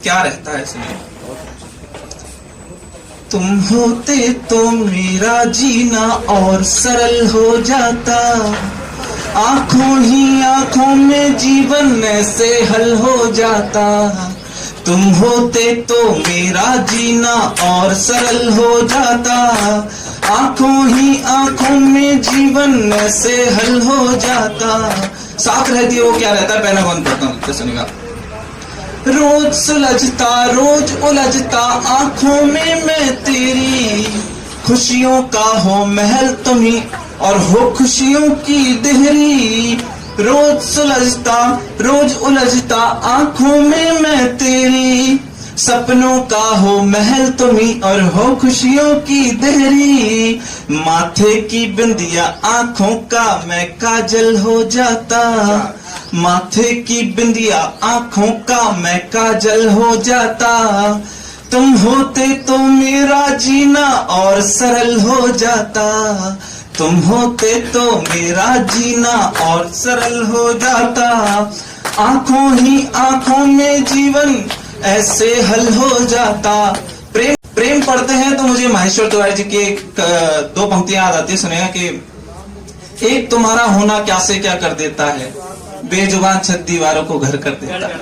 क्या रहता है सुनिए। तुम होते तो मेरा जीना और सरल हो जाता, आंखों ही आंखों में जीवन ऐसे हल हो जाता। तुम होते तो मेरा जीना और सरल हो जाता, आंखों ही आंखों में जीवन ऐसे हल हो जाता। साथ रहती है वो क्या रहता है, पहला कौन पढ़ता हूँ तो सुनिएगा। रोज सुलझता रोज उलझता आंखों में मैं तेरी, खुशियों का हो महल तुम्ही और हो खुशियों की देहरी। रोज सुलझता रोज उलझता आंखों में मैं तेरी, सपनों का हो महल तुम्ही और हो खुशियों की देहरी। माथे की बिंदिया आंखों का मैं काजल हो जाता, माथे की बिंदिया आंखों का मैं काजल हो जाता। तुम होते तो मेरा जीना और सरल हो जाता, तुम होते तो मेरा जीना और सरल हो जाता। आंखों ही आंखों में जीवन ऐसे हल हो जाता। प्रेम प्रेम पढ़ते हैं तो मुझे माहेश्वर तिवारी जी की दो पंक्तियां याद आती है, सुनेगा कि एक तुम्हारा होना क्या से क्या कर देता है, बेजुबान छत दीवारों को घर कर देता है।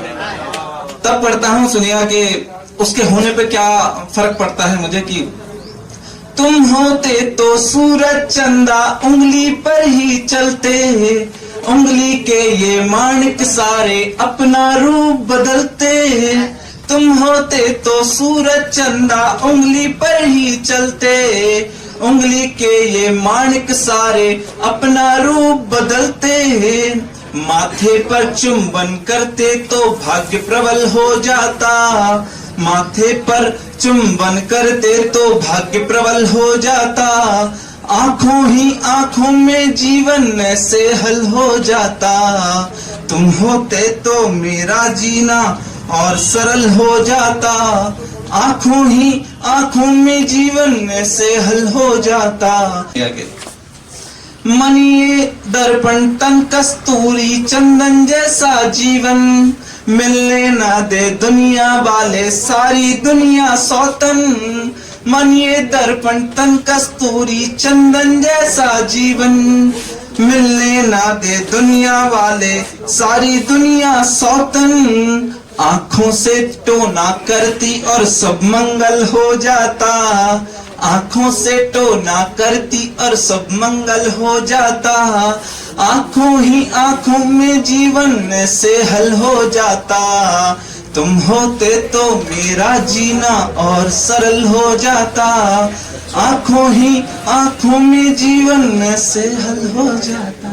तब पढ़ता हूं सुनिएगा कि उसके होने पे क्या फर्क पड़ता है मुझे, कि तुम होते तो सूरज चंदा उंगली पर ही चलते, उंगली के ये माणिक सारे अपना रूप बदलते। तुम होते तो सूरज चंदा उंगली पर ही चलते, उंगली के ये माणिक सारे अपना रूप बदलते। माथे पर चुंबन करते तो भाग्य प्रबल हो जाता, माथे पर चुंबन करते तो भाग्य प्रबल हो जाता। आंखों ही आंखों में जीवन ऐसे हल हो जाता। तुम होते तो मेरा जीना और सरल हो जाता, आंखों ही आंखों में जीवन ऐसे हल हो जाता। मनिए दर्पण तन कस्तूरी चंदन जैसा जीवन, मिलने ना दे दुनिया वाले सारी दुनिया सौतन। मनिए दर्पण तन कस्तूरी चंदन जैसा जीवन, मिलने ना दे दुनिया वाले सारी दुनिया सौतन। आंखों से टोना करती और सब मंगल हो जाता, आंखों से टोना करती और सब मंगल हो जाता। आंखों ही आंखों में जीवन ऐसे हल हो जाता। तुम होते तो मेरा जीना और सरल हो जाता, आंखों ही आंखों में जीवन ऐसे हल हो जाता।